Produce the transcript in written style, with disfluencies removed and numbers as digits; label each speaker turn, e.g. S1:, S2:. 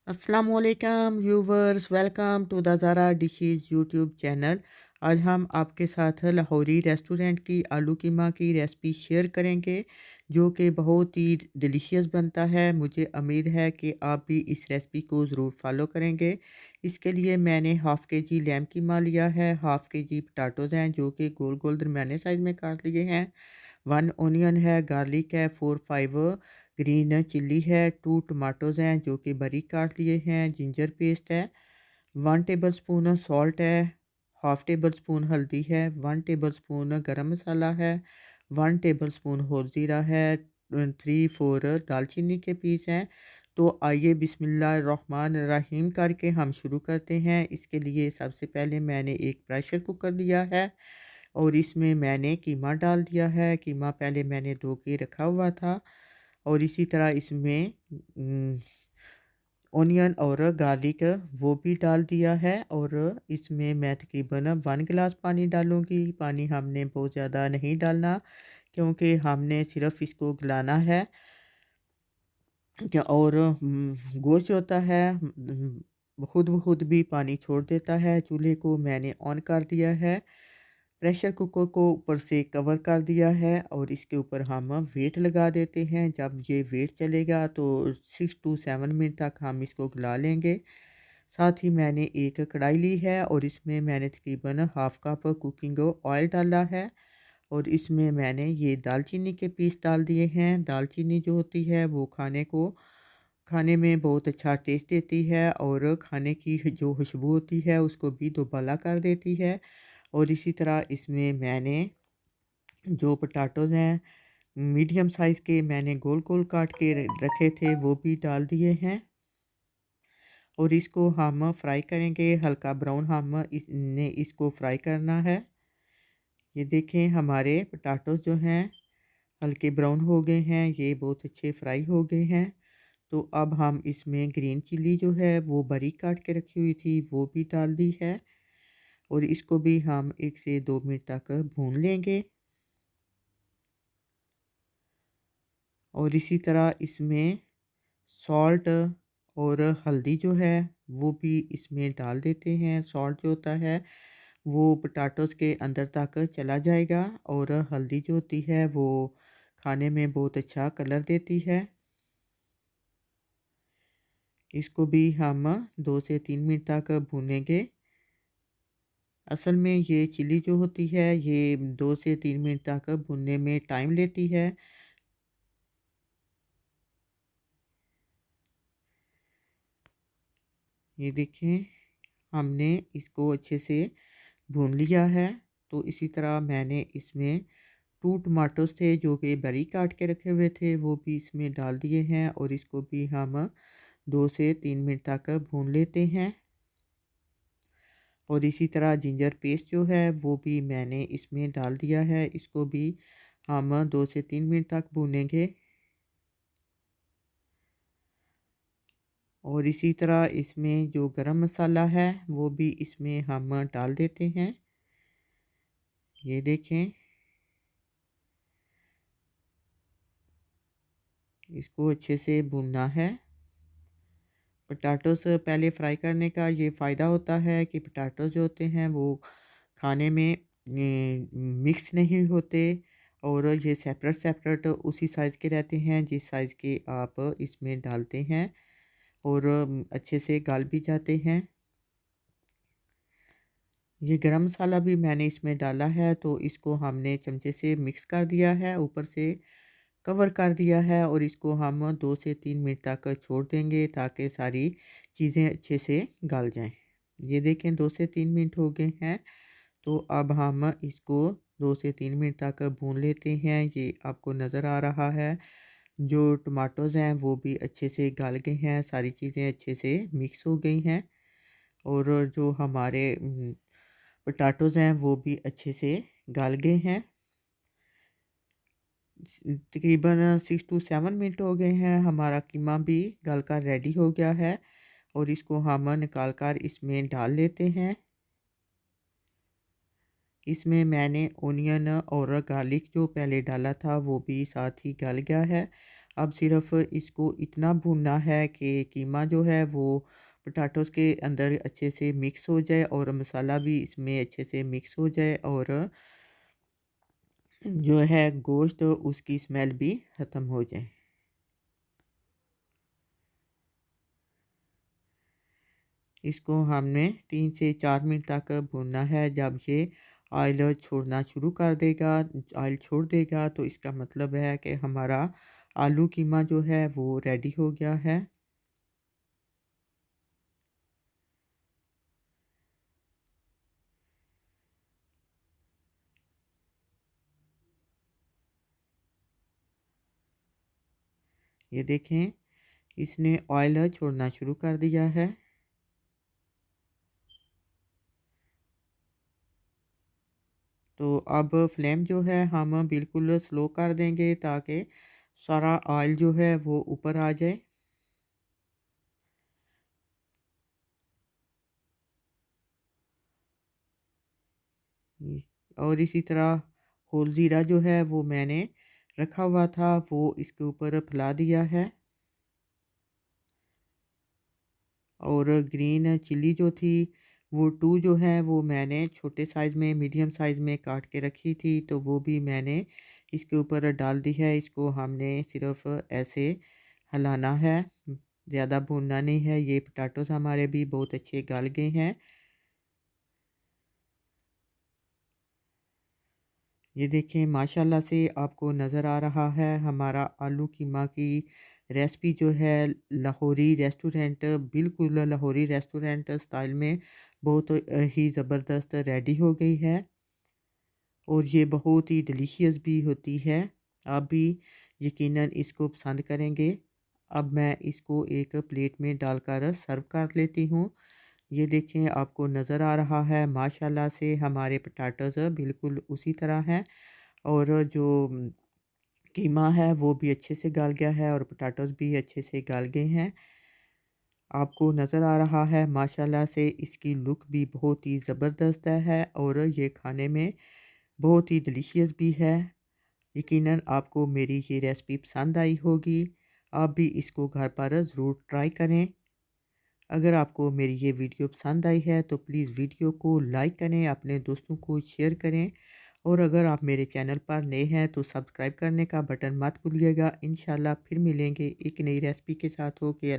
S1: अस्सलामुअलैकुम viewers, welcome to the Zara dishes YouTube channel. आज हम आपके साथ लाहौरी रेस्टोरेंट की आलू कीमा की रेसिपी शेयर करेंगे, जो कि बहुत ही डिलीशियस बनता है। मुझे उम्मीद है कि आप भी इस रेसिपी को ज़रूर फॉलो करेंगे। इसके लिए मैंने हाफ़ के जी लैम कीमा लिया है, हाफ़ के जी पोटैटोज़ हैं जो कि गोल गोल दरमियाने साइज़ में काट लिए हैं, 1 ऑनियन है, गार्लिक है, 4-5 ग्रीन चिल्ली है, 2 टमाटोज़ हैं जो कि बारीक काट लिए हैं, जिंजर पेस्ट है, 1 टेबलस्पून सॉल्ट है, हाफ़ टेबल स्पून हल्दी है, 1 टेबलस्पून गरम मसाला है, 1 टेबलस्पून होल ज़ीरा है, 3-4 दालचीनी के पीस हैं। तो आइए बिस्मिल्लाहिर्रहमानिर्रहीम करके हम शुरू करते हैं। इसके लिए सबसे पहले मैंने एक प्रेशर कुकर लिया है और इसमें मैंने कीमा डाल दिया है। कीमा पहले मैंने धो के रखा हुआ था और इसी तरह इसमें ऑनियन और गार्लिक वो भी डाल दिया है और इसमें मैं तकरीबन 1 गिलास पानी डालूँगी। पानी हमने बहुत ज़्यादा नहीं डालना क्योंकि हमने सिर्फ़ इसको गलाना है। क्या और गोश्त जो होता है खुद ब खुद भी पानी छोड़ देता है। चूल्हे को मैंने ऑन कर दिया है। प्रेशर कुकर को ऊपर से कवर कर दिया है और इसके ऊपर हम वेट लगा देते हैं। जब ये वेट चलेगा तो 6 टू 7 मिनट तक हम इसको गला लेंगे। साथ ही मैंने एक कढ़ाई ली है और इसमें मैंने तकरीबन हाफ़ कप कुकिंग ऑयल डाला है और इसमें मैंने ये दालचीनी के पीस डाल दिए हैं। दालचीनी जो होती है वो खाने में बहुत अच्छा टेस्ट देती है और खाने की जो खुशबू होती है उसको भी दोबाला कर देती है। और इसी तरह इसमें मैंने जो पोटैटोज़ हैं मीडियम साइज़ के मैंने गोल-गोल काट के रखे थे वो भी डाल दिए हैं और इसको हम फ्राई करेंगे। हल्का ब्राउन इसको फ्राई करना है। ये देखें हमारे पोटैटोज़ जो हैं हल्के ब्राउन हो गए हैं, ये बहुत अच्छे फ्राई हो गए हैं। तो अब हम इसमें ग्रीन चिल्ली जो है वो बारीक काट के रखी हुई थी वो भी डाल दी है और इसको भी हम 1 से 2 मिनट तक भून लेंगे। और इसी तरह इसमें सॉल्ट और हल्दी जो है वो भी इसमें डाल देते हैं। सॉल्ट जो होता है वो पोटैटोज़ के अंदर तक चला जाएगा और हल्दी जो होती है वो खाने में बहुत अच्छा कलर देती है। इसको भी हम 2 से 3 मिनट तक भूनेंगे। असल में ये चिली जो होती है ये 2 से 3 मिनट तक भुनने में टाइम लेती है। ये देखें हमने इसको अच्छे से भून लिया है। तो इसी तरह मैंने इसमें 2 टमाटोज़ थे जो कि बारीक काट के रखे हुए थे वो भी इसमें डाल दिए हैं और इसको भी हम 2 से 3 मिनट तक भून लेते हैं। और इसी तरह जिंजर पेस्ट जो है वो भी मैंने इसमें डाल दिया है। इसको भी हम 2 से 3 मिनट तक भूनेंगे। और इसी तरह इसमें जो गरम मसाला है वो भी इसमें हम डाल देते हैं। ये देखें इसको अच्छे से भूनना है। पोटैटोज़ पहले फ्राई करने का ये फ़ायदा होता है कि पोटैटोज़ जो होते हैं वो खाने में मिक्स नहीं होते और ये सेपरेट सेपरेट उसी साइज़ के रहते हैं जिस साइज़ के आप इसमें डालते हैं और अच्छे से गल भी जाते हैं। ये गरम मसाला भी मैंने इसमें डाला है तो इसको हमने चमचे से मिक्स कर दिया है, ऊपर से कवर कर दिया है और इसको हम 2 से 3 मिनट तक छोड़ देंगे ताकि सारी चीज़ें अच्छे से गल जाएँ। ये देखें 2 से 3 मिनट हो गए हैं, तो अब हम इसको 2 से 3 मिनट तक भून लेते हैं। ये आपको नज़र आ रहा है, जो टमाटोज़ हैं वो भी अच्छे से गल गए हैं, सारी चीज़ें अच्छे से मिक्स हो गई हैं और जो हमारे पोटैटोज़ हैं वो भी अच्छे से गल गए हैं। तकरीबन 6 टू 7 मिनट हो गए हैं, हमारा कीमा भी गल कर रेडी हो गया है और इसको हम निकाल कर इसमें डाल लेते हैं। इसमें मैंने ओनियन और गार्लिक जो पहले डाला था वो भी साथ ही गल गया है। अब सिर्फ़ इसको इतना भूनना है कि कीमा जो है वो पोटैटोज़ के अंदर अच्छे से मिक्स हो जाए और मसाला भी इसमें अच्छे से मिक्स हो जाए और जो है गोश्त उसकी स्मेल भी ख़त्म हो जाए। इसको हमने 3 से 4 मिनट तक भूनना है। जब ये ऑयल छोड़ना शुरू कर देगा, ऑयल छोड़ देगा तो इसका मतलब है कि हमारा आलू कीमा जो है वो रेडी हो गया है। ये देखें, इसने ऑयल छोड़ना शुरू कर दिया है। तो अब फ्लेम जो है हम बिल्कुल स्लो कर देंगे ताकि सारा ऑयल जो है वो ऊपर आ जाए। ये- और इसी तरह होल ज़ीरा जो है वो मैंने रखा हुआ था वो इसके ऊपर फैला दिया है। और ग्रीन चिल्ली जो थी वो 2 जो है वो मैंने छोटे साइज़ में मीडियम साइज़ में काट के रखी थी, तो वो भी मैंने इसके ऊपर डाल दी है। इसको हमने सिर्फ़ ऐसे हिलाना है, ज़्यादा भूनना नहीं है। ये पोटैटोज़ हमारे भी बहुत अच्छे गल गए हैं। ये देखें, माशाल्लाह से आपको नज़र आ रहा है हमारा आलू कीमा की रेसिपी जो है लाहौरी रेस्टोरेंट, बिल्कुल लाहौरी रेस्टोरेंट स्टाइल में बहुत ही ज़बरदस्त रेडी हो गई है और ये बहुत ही डिलीशियस भी होती है। आप भी यकीनन इसको पसंद करेंगे। अब मैं इसको एक प्लेट में डालकर सर्व कर लेती हूँ। ये देखें, आपको नज़र आ रहा है माशाल्लाह से हमारे पोटैटोज़ बिल्कुल उसी तरह हैं और जो कीमा है वो भी अच्छे से गल गया है और पोटैटोज़ भी अच्छे से गल गए हैं। आपको नज़र आ रहा है माशाल्लाह से इसकी लुक भी बहुत ही ज़बरदस्त है और ये खाने में बहुत ही डिलीशियस भी है। यकीनन आपको मेरी ये रेसिपी पसंद आई होगी। आप भी इसको घर पर ज़रूर ट्राई करें। अगर आपको मेरी ये वीडियो पसंद आई है तो प्लीज़ वीडियो को लाइक करें, अपने दोस्तों को शेयर करें और अगर आप मेरे चैनल पर नए हैं तो सब्सक्राइब करने का बटन मत भूलिएगा। इंशाल्लाह फिर मिलेंगे एक नई रेसिपी के साथ। हो के